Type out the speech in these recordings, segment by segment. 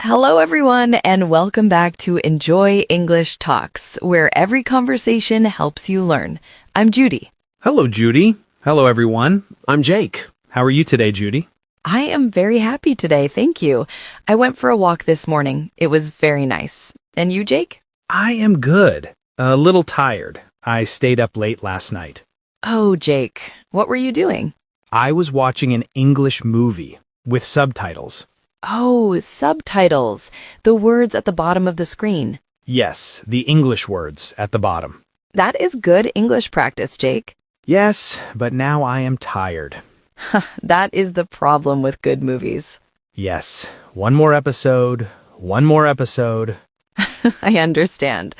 Hello, everyone, and welcome back to Enjoy English Talks, where every conversation helps you learn. I'm Judy. Hello, Judy. Hello, everyone. I'm Jake. How are you today, Judy? I am very happy today, thank you. I went for a walk this morning. It was very nice. And you, Jake? I am good. A little tired. I stayed up late last night. Oh, Jake, what were you doing? I was watching an English movie with subtitles. Oh, subtitles, the words at the bottom of the screen. Yes, the English words at the bottom. That is good English practice, Jake. Yes, but now I am tired. That is the problem with good movies. Yes, one more episode, one more episode. I understand.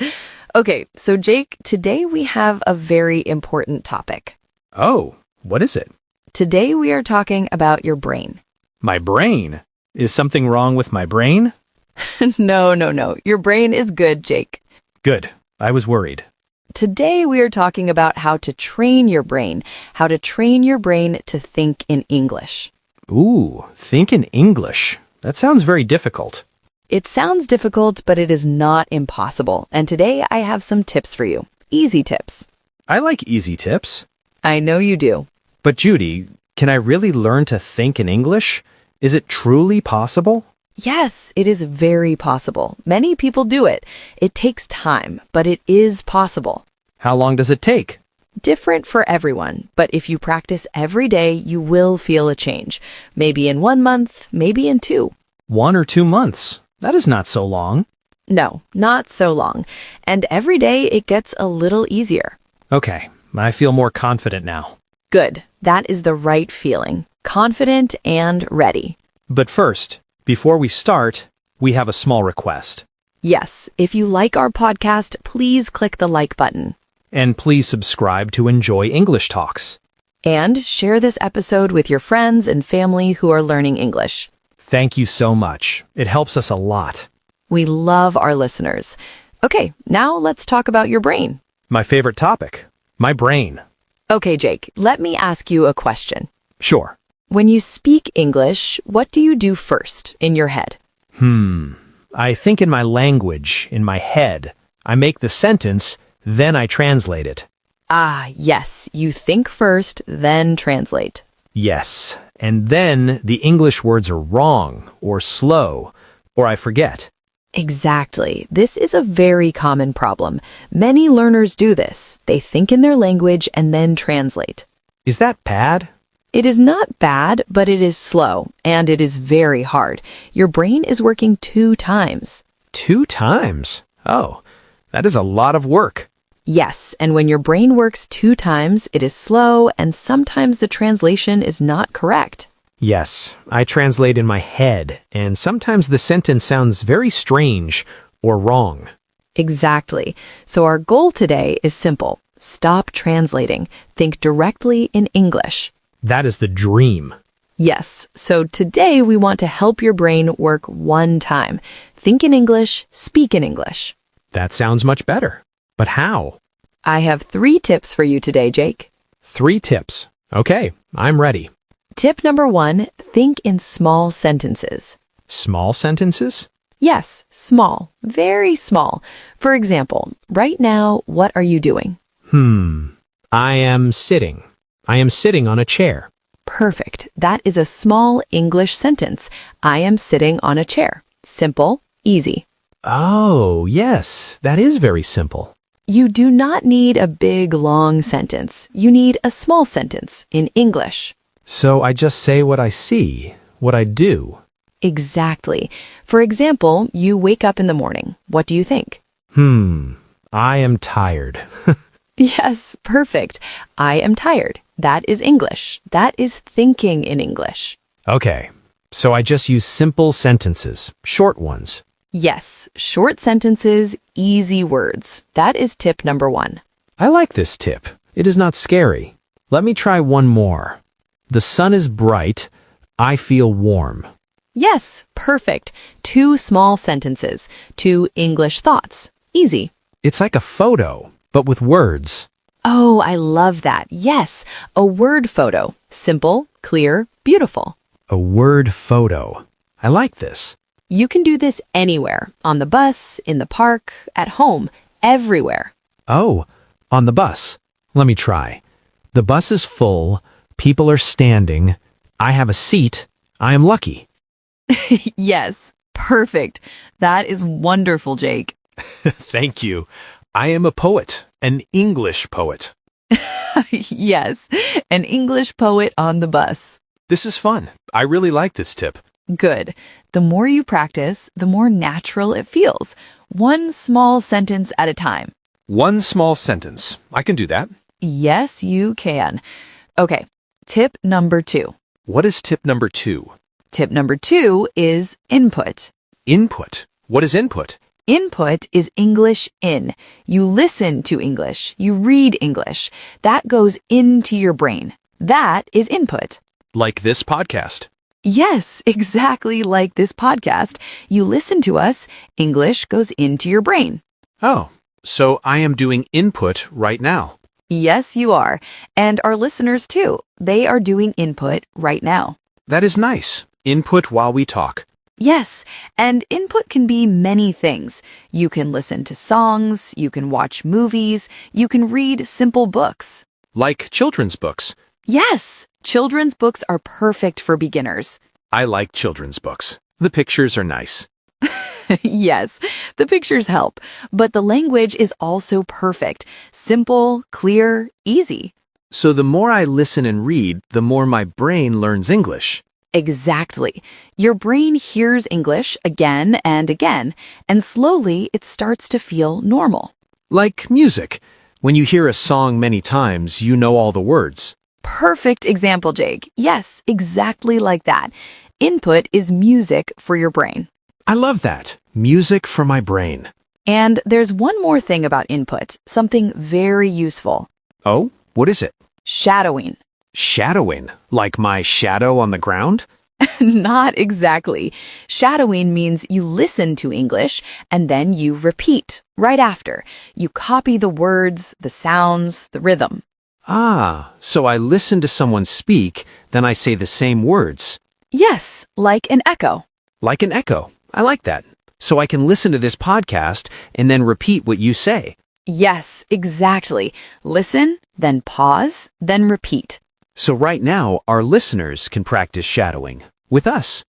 Okay, so Jake, today we have a very important topic. Oh, what is it? Today we are talking about your brain. My brain? Is something wrong with my brain? No. Your brain is good, Jake. Good. I was worried. Today we are talking about how to train your brain to think in English. Ooh, think in English. That sounds very difficult. It sounds difficult, but it is not impossible. And today I have some tips for you. Easy tips. I like easy tips. I know you do. But Judy, can I really learn to think in English? Is it truly possible? Yes, it is very possible. Many people do it. It takes time, but it is possible. How long does it take? Different for everyone, but if you practice every day, you will feel a change. Maybe in 1 month, maybe in 2. 1 or 2 months. That is not so long. No, not so long. And every day it gets a little easier. Okay, I feel more confident now. Good. That is the right feeling. Confident and ready. But first, before we start, we have a small request. Yes, if you like our podcast, please click the like button. And please subscribe to Enjoy English Talks. And share this episode with your friends and family who are learning English. Thank you so much. It helps us a lot. We love our listeners. Okay, now let's talk about your brain. My favorite topic, my brain. Okay, Jake, let me ask you a question. Sure. When you speak English, what do you do first in your head? I think in my language, in my head. I make the sentence, then I translate it. Ah, yes, you think first, then translate. Yes, and then the English words are wrong, or slow, or I forget. Exactly. This is a very common problem. Many learners do this. They think in their language and then translate. Is that bad? It is not bad, but it is slow, and it is very hard. Your brain is working 2 times. 2 times? Oh, that is a lot of work. Yes, and when your brain works 2 times, it is slow, and sometimes the translation is not correct. Yes, I translate in my head, and sometimes the sentence sounds very strange or wrong. Exactly. So our goal today is simple. Stop translating. Think directly in English. That is the dream. Yes, so today we want to help your brain work 1 time. Think in English, speak in English. That sounds much better. But how? I have 3 tips for you today, Jake. 3 tips. Okay, I'm ready. Tip number 1, think in small sentences. Small sentences? Yes, small, very small. For example, right now, what are you doing? I am sitting. I am sitting on a chair. Perfect. That is a small English sentence. I am sitting on a chair. Simple, easy. Oh, yes, that is very simple. You do not need a big, long sentence. You need a small sentence in English. So I just say what I see, what I do. Exactly. For example, you wake up in the morning. What do you think? I am tired. Yes, perfect. I am tired. That is English. That is thinking in English. Okay, so I just use simple sentences, short ones. Yes, short sentences, easy words. That is tip number 1. I like this tip. It is not scary. Let me try one more. The sun is bright. I feel warm. Yes, perfect. 2 small sentences, 2 English thoughts. Easy. It's like a photo, but with words. Oh, I love that. Yes, a word photo. Simple, clear, beautiful. A word photo. I like this. You can do this anywhere, on the bus, in the park, at home, everywhere. Oh, on the bus. Let me try. The bus is full. People are standing. I have a seat. I am lucky. Yes, perfect. That is wonderful, Jake. Thank you. I am a poet, an English poet. Yes, an English poet on the bus. This is fun. I really like this tip. Good. The more you practice, the more natural it feels. One small sentence at a time. One small sentence. I can do that. Yes, you can. Okay, tip number 2. What is tip number 2? Tip number 2 is input. Input. What is input? Input is English in. You listen to English. You read English. That goes into your brain. That is input. Like this podcast. Yes, exactly like this podcast. You listen to us, English goes into your brain. Oh, so I am doing input right now. Yes, you are. And our listeners too. They are doing input right now. That is nice. Input while we talk. Yes, and input can be many things. You can listen to songs, you can watch movies, you can read simple books. Like children's books. Yes, children's books are perfect for beginners. I like children's books. The pictures are nice. Yes, the pictures help, but the language is also perfect. Simple, clear, easy. So the more I listen and read, the more my brain learns English. Exactly. Your brain hears English again and again, and slowly it starts to feel normal. Like music. When you hear a song many times, you know all the words. Perfect example, Jake. Yes, exactly like that. Input is music for your brain. I love that. Music for my brain. And there's one more thing about input, something very useful. Oh, what is it? Shadowing. Shadowing. Like my shadow on the ground? Not exactly. Shadowing means you listen to English and then you repeat right after. You copy the words, the sounds, the rhythm. Ah, so I listen to someone speak, then I say the same words. Yes, like an echo. Like an echo. I like that. So I can listen to this podcast and then repeat what you say. Yes, exactly. Listen, then pause, then repeat. So right now, our listeners can practice shadowing with us.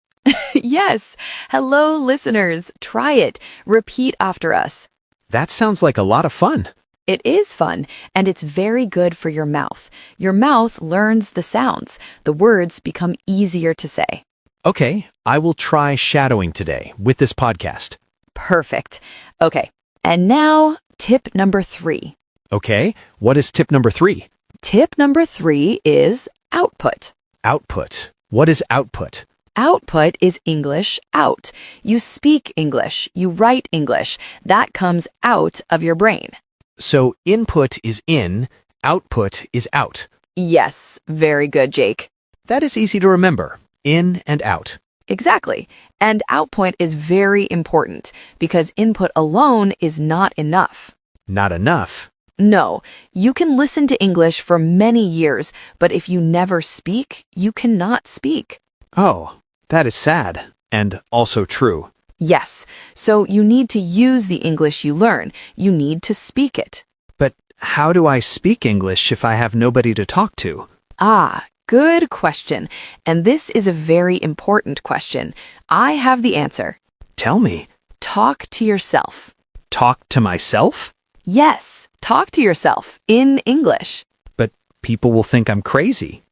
Yes. Hello, listeners. Try it. Repeat after us. That sounds like a lot of fun. It is fun, and it's very good for your mouth. Your mouth learns the sounds. The words become easier to say. Okay, I will try shadowing today with this podcast. Perfect. Okay, and now tip number 3. Okay, what is tip number 3? Tip number 3 is output. Output. What is output? Output is English out. You speak English. You write English. That comes out of your brain. So input is in, output is out. Yes, very good, Jake. That is easy to remember. In and out. Exactly. And output is very important because input alone is not enough. Not enough. No, you can listen to English for many years, but if you never speak, you cannot speak. Oh, that is sad and also true. Yes, so you need to use the English you learn. You need to speak it. But how do I speak English if I have nobody to talk to? Ah, good question. And this is a very important question. I have the answer. Tell me. Talk to yourself. Talk to myself? Yes, talk to yourself in English. But people will think I'm crazy.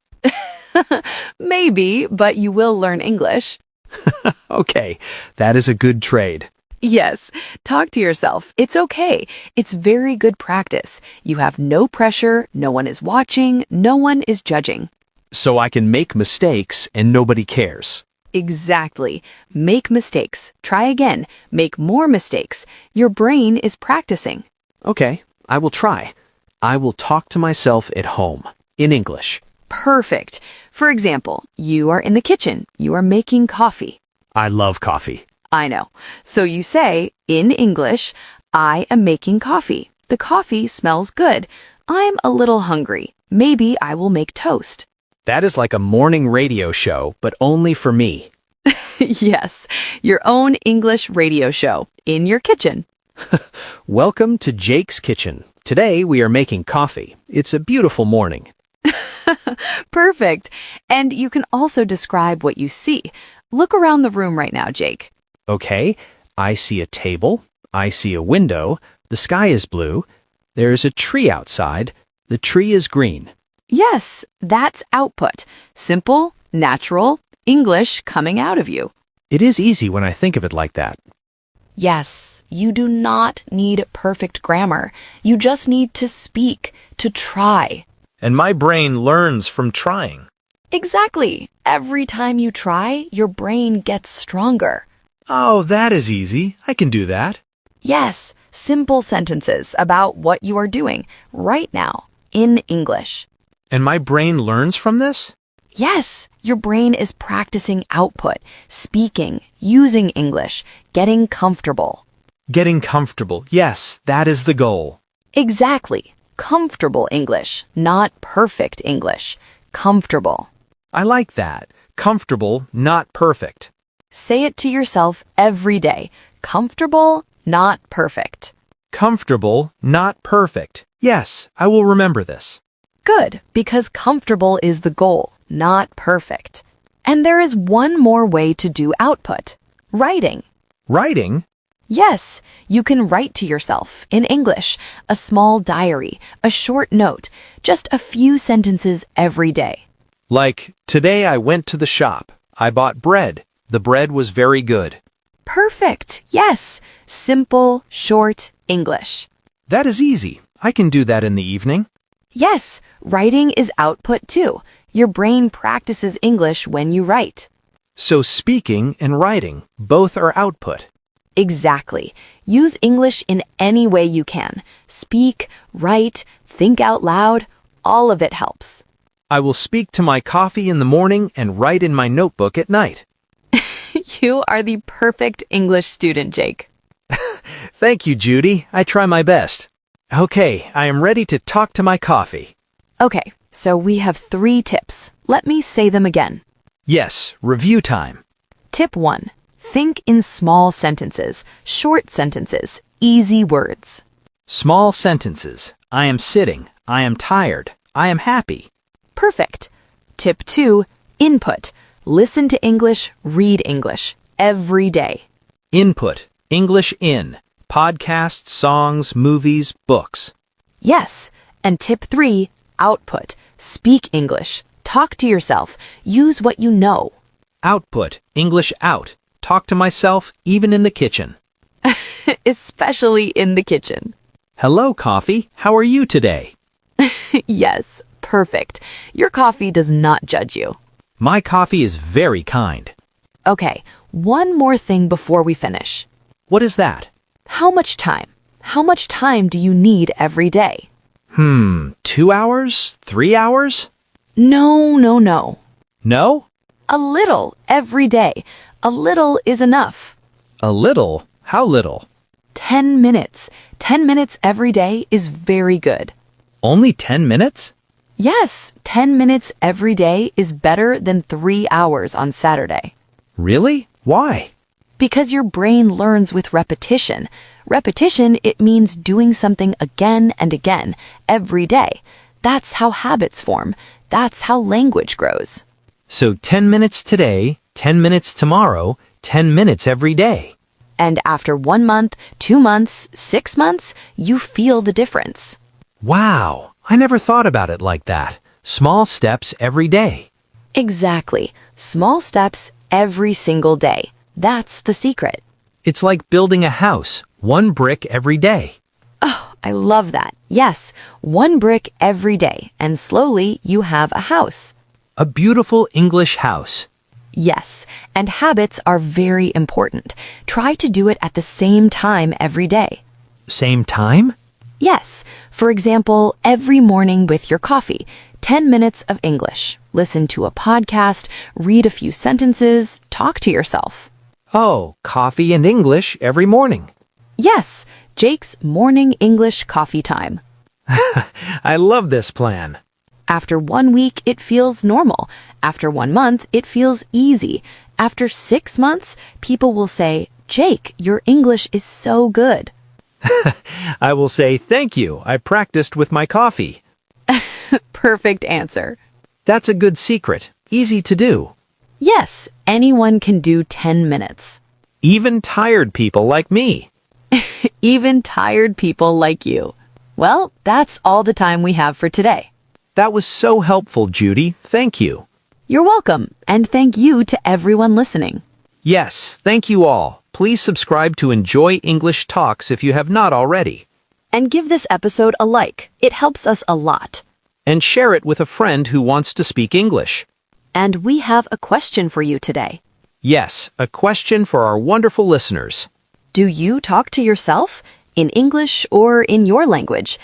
Maybe, but you will learn English. Okay, that is a good trade. Yes, talk to yourself. It's okay. It's very good practice. You have no pressure, no one is watching, no one is judging. So I can make mistakes and nobody cares. Exactly. Make mistakes. Try again. Make more mistakes. Your brain is practicing. Okay, I will try. I will talk to myself at home, in English. Perfect. For example, you are in the kitchen. You are making coffee. I love coffee. I know. So you say, in English, I am making coffee. The coffee smells good. I'm a little hungry. Maybe I will make toast. That is like a morning radio show, but only for me. Yes, your own English radio show in your kitchen. Welcome to Jake's Kitchen. Today we are making coffee. It's a beautiful morning. Perfect. And you can also describe what you see. Look around the room right now, Jake. Okay, I see a table. I see a window. The sky is blue. There's a tree outside. The tree is green. Yes, that's output. Simple, natural, English coming out of you. It is easy when I think of it like that. Yes, you do not need perfect grammar. You just need to speak, to try. And my brain learns from trying. Exactly. Every time you try, your brain gets stronger. Oh, that is easy. I can do that. Yes, simple sentences about what you are doing right now in English. And my brain learns from this? Yes, your brain is practicing output, speaking, using English, getting comfortable. Getting comfortable. Yes, that is the goal. Exactly. Comfortable English, not perfect English. Comfortable. I like that. Comfortable, not perfect. Say it to yourself every day. Comfortable, not perfect. Comfortable, not perfect. Yes, I will remember this. Good, because comfortable is the goal, not perfect. And there is one more way to do output. Writing. Writing? Yes, you can write to yourself in English, a small diary, a short note, just a few sentences every day. Like, today I went to the shop. I bought bread. The bread was very good. Perfect. Yes. Simple, short English. That is easy. I can do that in the evening. Yes, writing is output too. Your brain practices English when you write. So speaking and writing, both are output. Exactly. Use English in any way you can. Speak, write, think out loud. All of it helps. I will speak to my coffee in the morning and write in my notebook at night. You are the perfect English student, Jake. Thank you, Judy. I try my best. Okay, I am ready to talk to my coffee. Okay, so we have 3 tips. Let me say them again. Yes, review time. Tip 1. Think in small sentences, short sentences, easy words. Small sentences. I am sitting. I am tired. I am happy. Perfect. Tip 2. Input. Listen to English, read English every day. Input. English in. Podcasts, songs, movies, books. Yes. And tip 3. Output. Speak English. Talk to yourself. Use what you know. Output. English out. Talk to myself, even in the kitchen. Especially in the kitchen. Hello, coffee. How are you today? Yes, perfect. Your coffee does not judge you. My coffee is very kind. Okay, one more thing before we finish. What is that? How much time? How much time do you need every day? 2 hours? 3 hours? No. No? A little every day. A little is enough. A little? How little? 10 minutes. 10 minutes every day is very good. Only 10 minutes? Yes, 10 minutes every day is better than 3 hours on Saturday. Really? Why? Because your brain learns with repetition. Repetition, it means doing something again and again, every day. That's how habits form. That's how language grows. So 10 minutes today, 10 minutes tomorrow, 10 minutes every day. And after 1 month, 2 months, 6 months, you feel the difference. Wow, I never thought about it like that. Small steps every day. Exactly. Small steps every single day. That's the secret. It's like building a house, 1 brick every day. Oh, I love that. Yes, 1 brick every day, and slowly you have a house. A beautiful English house. Yes, and habits are very important. Try to do it at the same time every day. Same time? Yes, for example, every morning with your coffee, 10 minutes of English. Listen to a podcast, read a few sentences, talk to yourself. Oh, coffee and English every morning. Yes, Jake's morning English coffee time. I love this plan. After 1 week, it feels normal. After 1 month, it feels easy. After 6 months, people will say, Jake, your English is so good. I will say, thank you, I practiced with my coffee. Perfect answer. That's a good secret. Easy to do. Yes, anyone can do 10 minutes. Even tired people like me. Even tired people like you. Well, that's all the time we have for today. That was so helpful, Judy. Thank you. You're welcome, and thank you to everyone listening. Yes, thank you all. Please subscribe to Enjoy English Talks if you have not already. And give this episode a like. It helps us a lot. And share it with a friend who wants to speak English. And we have a question for you today. Yes, a question for our wonderful listeners. Do you talk to yourself? In English or in your language?